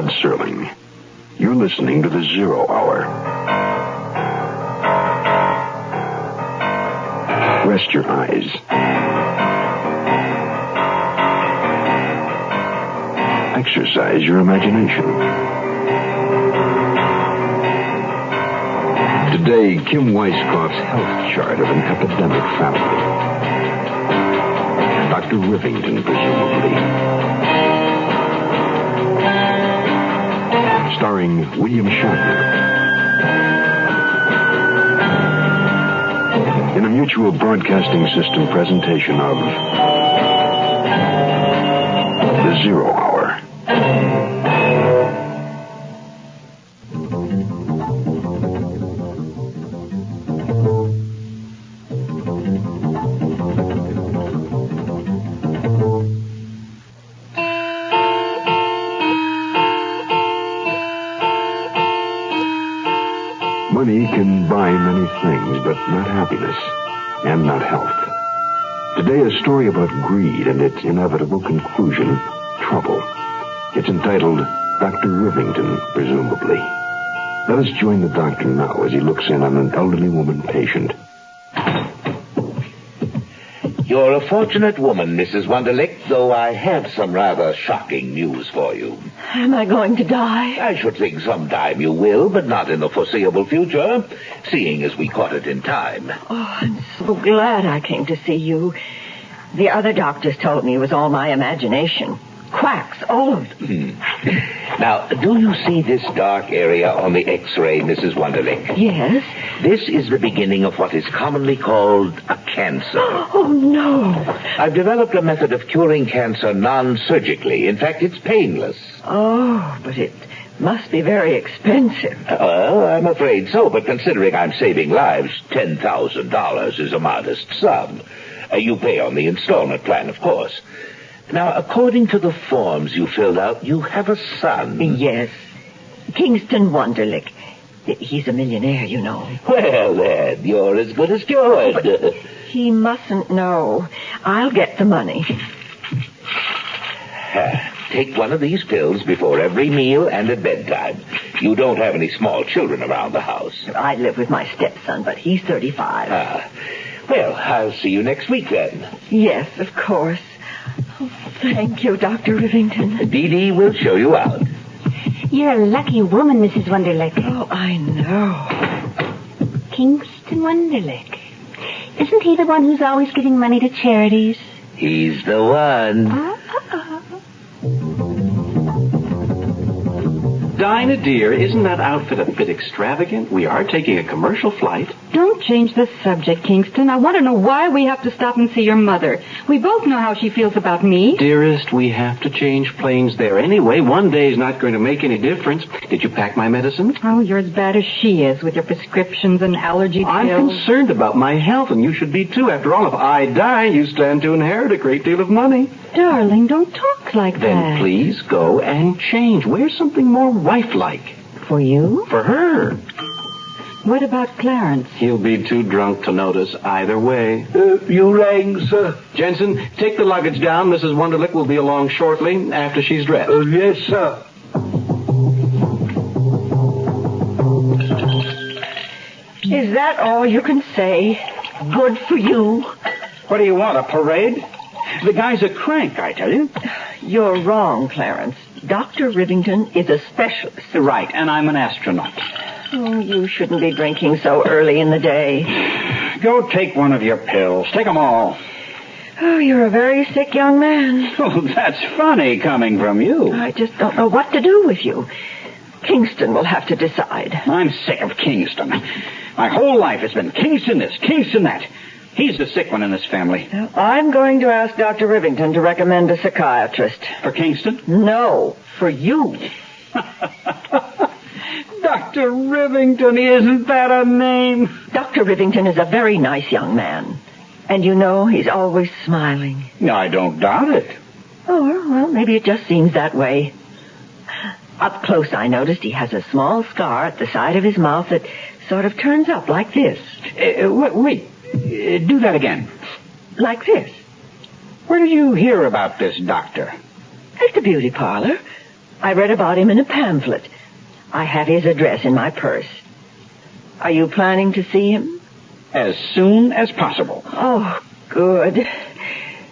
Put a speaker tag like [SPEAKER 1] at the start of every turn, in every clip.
[SPEAKER 1] Serling. You're listening to the Zero Hour. Rest your eyes. Exercise your imagination. Today, Kim Weisskopf's health chart of an epidemic family. Dr. Rivington, presumably. Starring William Shatner. In a Mutual Broadcasting System presentation of The Zero Hour. Money can buy many things, but not happiness and not health. Today, a story about greed and its inevitable conclusion, trouble. It's entitled Dr. Rivington, presumably. Let us join the doctor now as he looks in on an elderly woman patient.
[SPEAKER 2] You're a fortunate woman, Mrs. Wunderlich, though I have some rather shocking news for you.
[SPEAKER 3] Am I going to die?
[SPEAKER 2] I should think sometime you will, but not in the foreseeable future, seeing as we caught it in time.
[SPEAKER 3] Oh, I'm so glad I came to see you. The other doctors told me it was all my imagination. Quacks, all of them.
[SPEAKER 2] Now, do you see this dark area on the X-ray, Mrs. Wunderlich?
[SPEAKER 3] Yes?
[SPEAKER 2] This is the beginning of what is commonly called a cancer.
[SPEAKER 3] Oh, no.
[SPEAKER 2] I've developed a method of curing cancer non-surgically. In fact, it's painless.
[SPEAKER 3] Oh, but it must be very expensive.
[SPEAKER 2] Well, I'm afraid so, but considering I'm saving lives, $10,000 is a modest sum. You pay on the installment plan, of course. Now, according to the forms you filled out, you have a son.
[SPEAKER 3] Yes. Kingston Wunderlich. He's a millionaire, you know.
[SPEAKER 2] Well, then, you're as good as cured.
[SPEAKER 3] But he mustn't know. I'll get the money.
[SPEAKER 2] Take one of these pills before every meal and at bedtime. You don't have any small children around the house.
[SPEAKER 3] I live with my stepson, but he's 35.
[SPEAKER 2] Well, I'll see you next week, then.
[SPEAKER 3] Yes, of course. Oh, thank you, Dr. Rivington.
[SPEAKER 2] Dee Dee will show you out.
[SPEAKER 4] You're a lucky woman, Mrs. Wunderlich.
[SPEAKER 3] Oh, I know.
[SPEAKER 4] Kingston Wunderlich. Isn't he the one who's always giving money to charities?
[SPEAKER 2] He's the one.
[SPEAKER 5] Dinah, dear, isn't that outfit a bit extravagant? We are taking a commercial flight.
[SPEAKER 6] Don't change the subject, Kingston. I want to know why we have to stop and see your mother. We both know how she feels about me.
[SPEAKER 5] Dearest, we have to change planes there anyway. One day's not going to make any difference. Did you pack my medicine?
[SPEAKER 6] Oh, you're as bad as she is with your prescriptions and allergy pills.
[SPEAKER 5] I'm concerned about my health, and you should be too. After all, if I die, you stand to inherit a great deal of money.
[SPEAKER 6] Darling, don't talk like that.
[SPEAKER 5] Then please go and change. Wear something more wife-like.
[SPEAKER 6] For you?
[SPEAKER 5] For her.
[SPEAKER 6] What about Clarence?
[SPEAKER 5] He'll be too drunk to notice either way.
[SPEAKER 2] You rang, sir.
[SPEAKER 5] Jensen, take the luggage down. Mrs. Wunderlich will be along shortly after she's dressed.
[SPEAKER 2] Yes, sir.
[SPEAKER 3] Is that all you can say? Good for you?
[SPEAKER 7] What do you want, a parade? The guy's a crank, I tell you.
[SPEAKER 3] You're wrong, Clarence. Dr. Rivington is a specialist.
[SPEAKER 7] Right, and I'm an astronaut.
[SPEAKER 3] Oh, you shouldn't be drinking so early in the day.
[SPEAKER 7] Go take one of your pills. Take them all.
[SPEAKER 3] Oh, you're a very sick young man.
[SPEAKER 7] Oh, that's funny coming from you.
[SPEAKER 3] I just don't know what to do with you. Kingston will have to decide.
[SPEAKER 7] I'm sick of Kingston. My whole life has been Kingston this, Kingston that. He's the sick one in this family.
[SPEAKER 3] Now, I'm going to ask Dr. Rivington to recommend a psychiatrist.
[SPEAKER 7] For Kingston?
[SPEAKER 3] No, for you.
[SPEAKER 7] Dr. Rivington, isn't that a name?
[SPEAKER 3] Dr. Rivington is a very nice young man. And you know, he's always smiling.
[SPEAKER 7] No, I don't doubt it.
[SPEAKER 3] Oh, well, maybe it just seems that way. Up close, I noticed he has a small scar at the side of his mouth that sort of turns up like this.
[SPEAKER 7] Wait. Do that again.
[SPEAKER 3] Like this.
[SPEAKER 7] Where did you hear about this doctor?
[SPEAKER 3] At the beauty parlor. I read about him in a pamphlet. I have his address in my purse. Are you planning to see him?
[SPEAKER 7] As soon as possible.
[SPEAKER 3] Oh, good.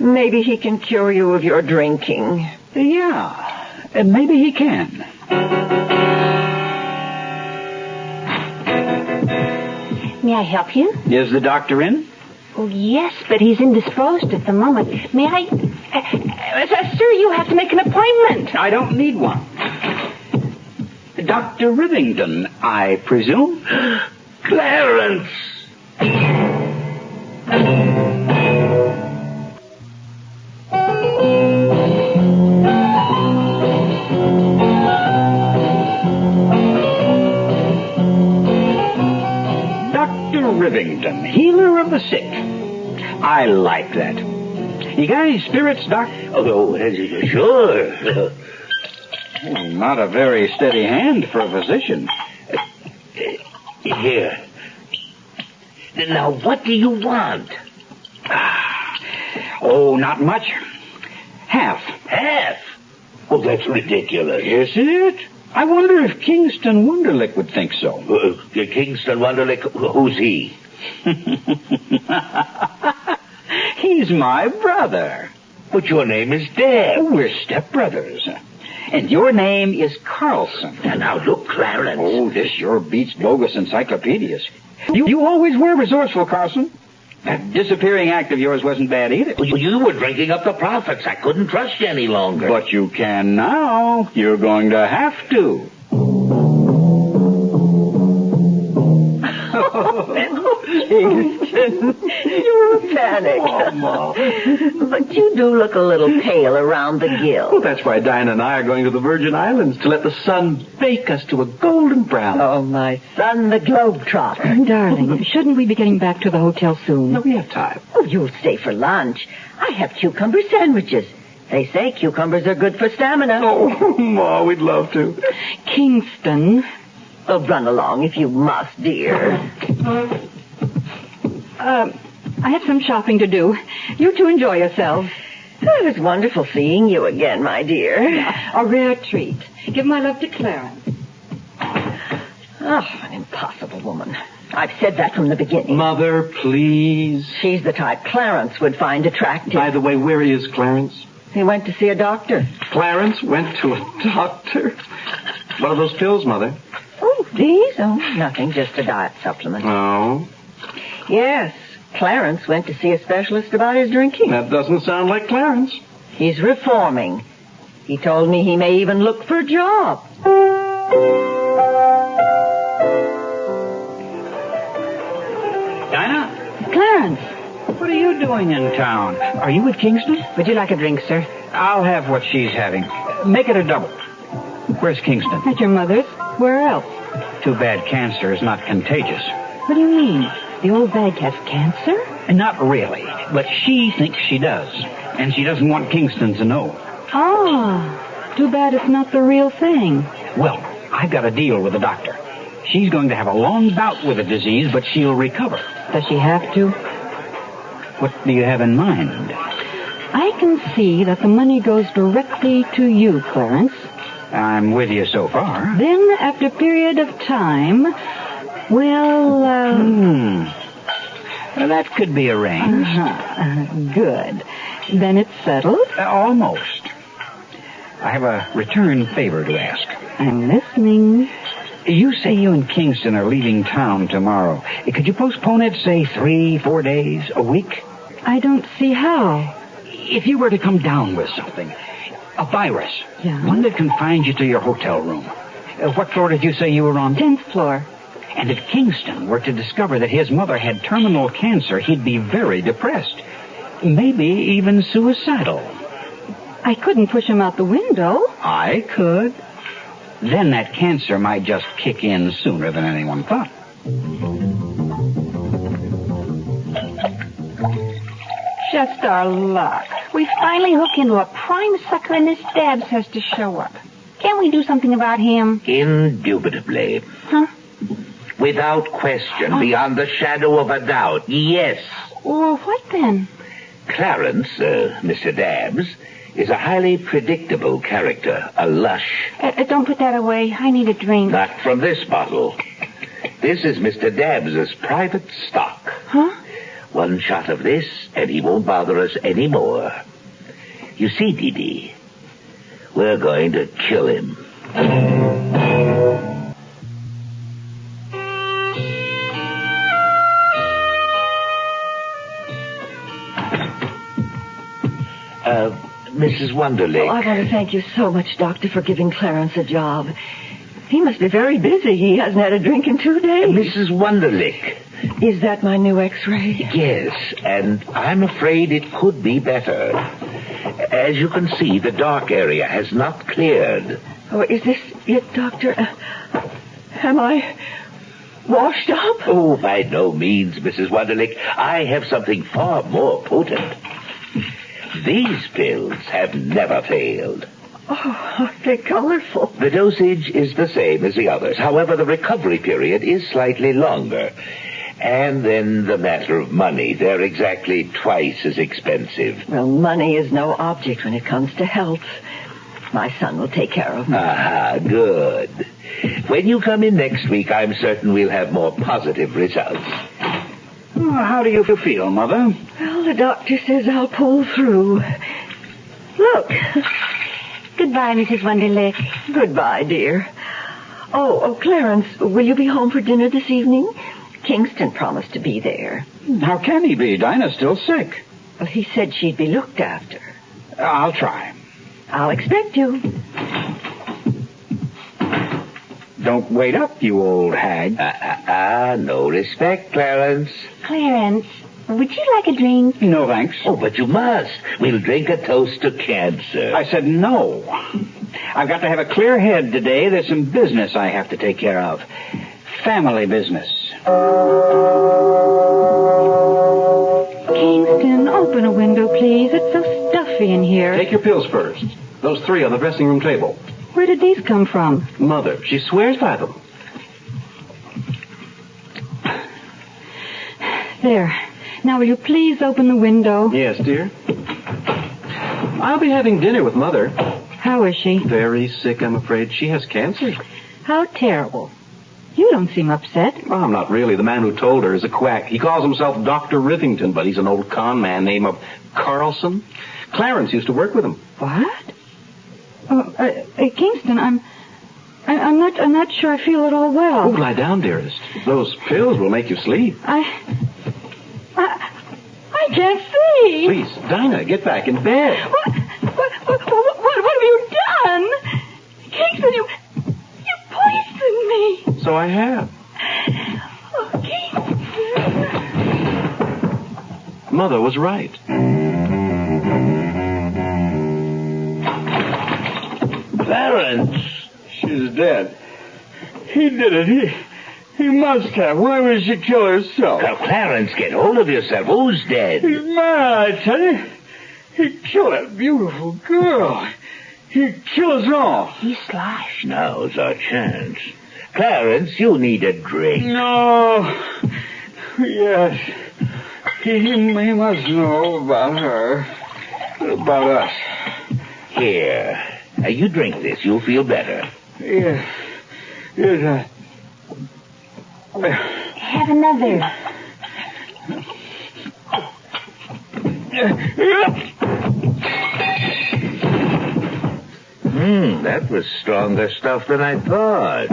[SPEAKER 3] Maybe he can cure you of your drinking.
[SPEAKER 7] Yeah, maybe he can.
[SPEAKER 4] May I help you?
[SPEAKER 7] Is the doctor in?
[SPEAKER 4] Oh, yes, but he's indisposed at the moment. May I... sir, you have to make an appointment.
[SPEAKER 7] I don't need one. Dr. Rivington, I presume?
[SPEAKER 2] Clarence!
[SPEAKER 7] Dr. Rivington, healer of the sick. I like that. You got any spirits, Doc?
[SPEAKER 2] Oh, sure.
[SPEAKER 7] Not a very steady hand for a physician.
[SPEAKER 2] Here. Now, what do you want?
[SPEAKER 7] Oh, not much. Half.
[SPEAKER 2] Half? Oh, that's ridiculous.
[SPEAKER 7] Is it? I wonder if Kingston Wunderlich would think so.
[SPEAKER 2] Kingston Wunderlich, who's he?
[SPEAKER 7] He's my brother.
[SPEAKER 2] But your name is Deb.
[SPEAKER 7] Oh, we're stepbrothers. And your name is Carlson.
[SPEAKER 2] Now, look, Clarence.
[SPEAKER 7] Oh, this sure beats bogus encyclopedias. You always were resourceful, Carlson. That disappearing act of yours wasn't bad either.
[SPEAKER 2] You were drinking up the profits. I couldn't trust you any longer.
[SPEAKER 7] But you can now. You're going to have to.
[SPEAKER 3] Kingston, you're a panic.
[SPEAKER 5] Oh, Ma.
[SPEAKER 3] But you do look a little pale around the gill.
[SPEAKER 5] Well, that's why Diana and I are going to the Virgin Islands to let the sun bake us to a golden brown.
[SPEAKER 3] Oh, my son, the globetrotter.
[SPEAKER 6] Darling, shouldn't we be getting back to the hotel soon?
[SPEAKER 5] No, we have time.
[SPEAKER 3] Oh, you'll stay for lunch. I have cucumber sandwiches. They say cucumbers are good for stamina.
[SPEAKER 5] Oh, Ma, we'd love to.
[SPEAKER 6] Kingston.
[SPEAKER 3] Oh, run along if you must, dear.
[SPEAKER 6] I have some shopping to do. You two enjoy yourselves.
[SPEAKER 3] Oh, it was wonderful seeing you again, my dear.
[SPEAKER 6] A rare treat. Give my love to Clarence.
[SPEAKER 3] Oh, an impossible woman. I've said that from the beginning.
[SPEAKER 5] Mother, please.
[SPEAKER 3] She's the type Clarence would find attractive.
[SPEAKER 5] By the way, where is Clarence?
[SPEAKER 3] He went to see a doctor.
[SPEAKER 5] Clarence went to a doctor? What are those pills, Mother?
[SPEAKER 3] Oh, these? Oh, nothing, just a diet supplement.
[SPEAKER 5] Oh?
[SPEAKER 3] Yes, Clarence went to see a specialist about his drinking.
[SPEAKER 5] That doesn't sound like Clarence.
[SPEAKER 3] He's reforming. He told me he may even look for a job.
[SPEAKER 7] Dinah,
[SPEAKER 6] Clarence.
[SPEAKER 7] what are you doing in town? Are you with Kingston?
[SPEAKER 3] Would you like a drink, sir?
[SPEAKER 7] I'll have what she's having. Make it a double. Where's Kingston?
[SPEAKER 6] At your mother's? Where else?
[SPEAKER 7] Too bad cancer is not contagious.
[SPEAKER 6] What do you mean? The old bag has cancer?
[SPEAKER 7] Not really, but she thinks she does. And she doesn't want Kingston to know.
[SPEAKER 6] Ah, too bad it's not the real thing.
[SPEAKER 7] Well, I've got a deal with the doctor. She's going to have a long bout with the disease, but she'll recover.
[SPEAKER 6] Does she have to?
[SPEAKER 7] What do you have in mind?
[SPEAKER 6] I can see that the money goes directly to you, Clarence.
[SPEAKER 7] I'm with you so far.
[SPEAKER 6] Then, after a period of time, we'll,
[SPEAKER 7] Well, that could be arranged.
[SPEAKER 6] Good. Then it's settled?
[SPEAKER 7] Almost. I have a return favor to ask.
[SPEAKER 6] I'm listening.
[SPEAKER 7] You say you and Kingston are leaving town tomorrow. Could you postpone it, say, 3-4 days, a week?
[SPEAKER 6] I don't see how.
[SPEAKER 7] If you were to come down with something, a virus,
[SPEAKER 6] Yeah?
[SPEAKER 7] one that confined you to your hotel room. What floor did you say you were on?
[SPEAKER 6] 10th floor.
[SPEAKER 7] And if Kingston were to discover that his mother had terminal cancer, he'd be very depressed. Maybe even suicidal.
[SPEAKER 6] I couldn't push him out the window.
[SPEAKER 7] I could. Then that cancer might just kick in sooner than anyone thought.
[SPEAKER 4] Just our luck. We finally hook into a prime sucker and this Dabbs has to show up. Can't we do something about him?
[SPEAKER 2] Indubitably.
[SPEAKER 4] Huh?
[SPEAKER 2] Without question, beyond the shadow of a doubt, yes.
[SPEAKER 4] Well, what then?
[SPEAKER 2] Clarence, Mr. Dabbs, is a highly predictable character, a lush.
[SPEAKER 4] Don't put that away. I need a drink.
[SPEAKER 2] Not from this bottle. This is Mr. Dabbs's private stock.
[SPEAKER 4] Huh?
[SPEAKER 2] One shot of this, and he won't bother us anymore. You see, Dee Dee, we're going to kill him. Mrs. Wonderlick.
[SPEAKER 3] Oh, I want to thank you so much, Doctor, for giving Clarence a job. He must be very busy. He hasn't had a drink in 2 days.
[SPEAKER 2] Mrs. Wonderlick.
[SPEAKER 3] Is that my new x-ray?
[SPEAKER 2] Yes, and I'm afraid it could be better. As you can see, the dark area has not cleared.
[SPEAKER 3] Oh, is this it, Doctor? Am I washed up?
[SPEAKER 2] Oh, by no means, Mrs. Wonderlick. I have something far more potent. These pills have never failed.
[SPEAKER 3] Oh, they're colorful.
[SPEAKER 2] The dosage is the same as the others. However, the recovery period is slightly longer. And then the matter of money. They're exactly twice as expensive.
[SPEAKER 3] Well, money is no object when it comes to health. My son will take care of me.
[SPEAKER 2] Ah, good. When you come in next week, I'm certain we'll have more positive results.
[SPEAKER 7] Oh, how do you feel, Mother?
[SPEAKER 3] Well, the doctor says I'll pull through. Look.
[SPEAKER 4] Goodbye, Mrs. Wonderlick.
[SPEAKER 3] Goodbye, dear. Oh, Clarence, will you be home for dinner this evening? Kingston promised to be there.
[SPEAKER 7] How can he be? Dinah's still sick.
[SPEAKER 3] Well, he said she'd be looked after.
[SPEAKER 7] I'll try.
[SPEAKER 3] I'll expect you.
[SPEAKER 7] Don't wait up, you old hag.
[SPEAKER 2] No respect, Clarence.
[SPEAKER 4] Clarence, would you like a drink?
[SPEAKER 7] No, thanks.
[SPEAKER 2] Oh, but you must. We'll drink a toast to cancer.
[SPEAKER 7] I said no. I've got to have a clear head today. There's some business I have to take care of. Family business.
[SPEAKER 6] Kingston, open a window, please. It's so stuffy in here.
[SPEAKER 5] Take your pills first. Those 3 on the dressing room table.
[SPEAKER 6] Where did these come from?
[SPEAKER 5] Mother, she swears by them.
[SPEAKER 6] There. Now, will you please open the window?
[SPEAKER 5] Yes, dear. I'll be having dinner with Mother.
[SPEAKER 6] How is she?
[SPEAKER 5] Very sick, I'm afraid. She has cancer.
[SPEAKER 6] How terrible. You don't seem upset.
[SPEAKER 5] Well, I'm not really. The man who told her is a quack. He calls himself Dr. Rivington, but he's an old con man named of Carlson. Clarence used to work with him.
[SPEAKER 6] What? Kingston, I'm not sure I feel at all well.
[SPEAKER 5] Oh, lie down, dearest. Those pills will make you sleep.
[SPEAKER 6] I can't see.
[SPEAKER 5] Please, Dinah, get back in bed.
[SPEAKER 6] What have you done? Kingston, you poisoned me.
[SPEAKER 5] So I have.
[SPEAKER 6] Oh, Kingston.
[SPEAKER 5] Mother was right.
[SPEAKER 2] Clarence.
[SPEAKER 8] She's dead. He did it. He must have. Why would she kill herself?
[SPEAKER 2] Now, Clarence, get hold of yourself. Who's dead?
[SPEAKER 8] He's mad, I tell you. He killed that beautiful girl. He killed us all.
[SPEAKER 4] He's sly.
[SPEAKER 2] Now's our chance. Clarence, you need a drink.
[SPEAKER 8] No. Yes. He must know about her. About us.
[SPEAKER 2] Here. Now, you drink this. You'll feel better.
[SPEAKER 8] Yes. Yes,
[SPEAKER 4] Have another.
[SPEAKER 2] That was stronger stuff than I thought.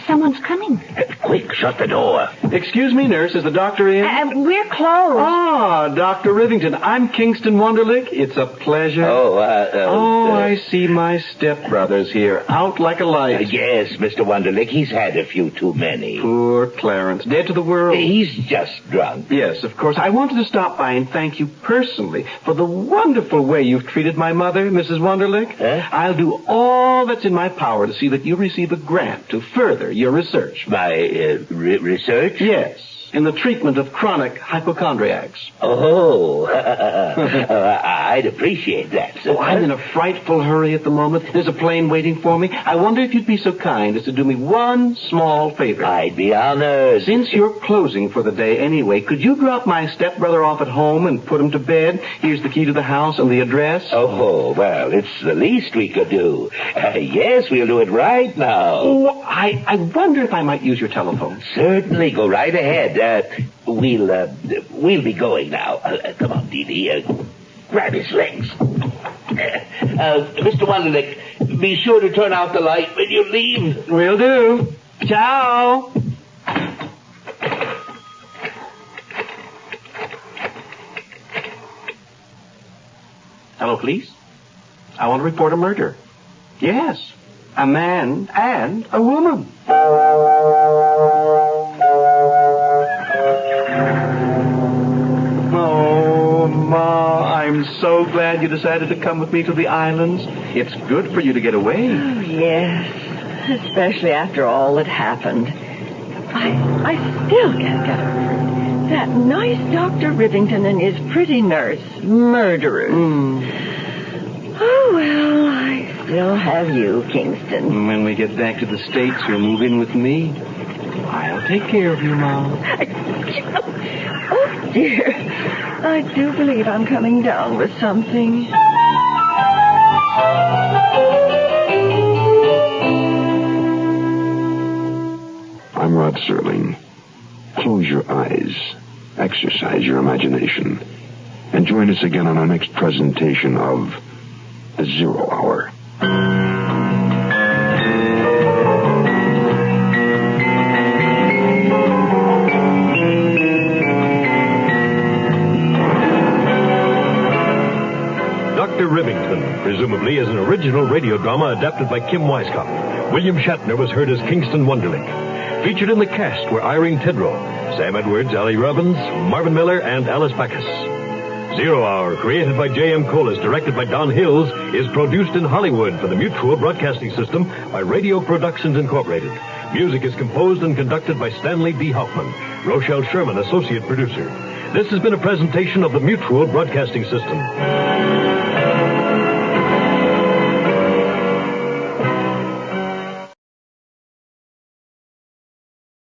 [SPEAKER 4] Someone's coming.
[SPEAKER 2] Quick, shut the door.
[SPEAKER 5] Excuse me, nurse. Is the doctor in?
[SPEAKER 4] We're closed.
[SPEAKER 5] Ah, Dr. Rivington. I'm Kingston Wonderlick. It's a pleasure. I see my stepbrother's here. Out like a light.
[SPEAKER 2] Yes, Mr. Wonderlick. He's had a few too many.
[SPEAKER 5] Poor Clarence. Dead to the world.
[SPEAKER 2] He's just drunk.
[SPEAKER 5] Yes, of course. I wanted to stop by and thank you personally for the wonderful way you've treated my mother, Mrs. Wonderlick.
[SPEAKER 2] Huh?
[SPEAKER 5] I'll do all that's in my power to see that you receive a grant to further your research.
[SPEAKER 2] My research?
[SPEAKER 5] Yes. in the treatment of chronic hypochondriacs.
[SPEAKER 2] Oh, I'd appreciate that, sir.
[SPEAKER 5] Oh, I'm in a frightful hurry at the moment. There's a plane waiting for me. I wonder if you'd be so kind as to do me one small favor.
[SPEAKER 2] I'd be honored.
[SPEAKER 5] Since you're closing for the day anyway, could you drop my stepbrother off at home and put him to bed? Here's the key to the house and the address.
[SPEAKER 2] Oh, well, it's the least we could do. Yes, we'll do it right now.
[SPEAKER 5] Oh, I wonder if I might use your telephone.
[SPEAKER 2] Certainly, go right ahead. We'll be going now. Come on, Dee Dee. Grab his legs. Mr. Wonderlick, be sure to turn out the light when you leave.
[SPEAKER 5] Will do. Ciao. Hello, police? I want to report a murder. Yes, a man and a woman. Oh, Ma, I'm so glad you decided to come with me to the islands. It's good for you to get away.
[SPEAKER 3] Oh, yes, especially after all that happened. I still can't get over it. That nice Dr. Rivington and his pretty nurse, murderers. Oh, well, I still have you, Kingston.
[SPEAKER 5] When we get back to the States, you'll move in with me. I'll take care of you, Ma.
[SPEAKER 3] Oh, dear. I do believe I'm coming down with something.
[SPEAKER 1] I'm Rod Serling. Close your eyes, exercise your imagination, and join us again on our next presentation of The Zero Hour.
[SPEAKER 9] Dr. Rivington, presumably, is an original radio drama adapted by Kim Weisskopf. William Shatner was heard as Kingston Wonderlick. Featured in the cast were Irene Tedrow, Sam Edwards, Ali Robbins, Marvin Miller, and Alice Backus. Zero Hour, created by J.M. Colas, directed by Don Hills, is produced in Hollywood for the Mutual Broadcasting System by Radio Productions Incorporated. Music is composed and conducted by Stanley D. Hoffman. Rochelle Sherman, associate producer. This has been a presentation of the Mutual Broadcasting System.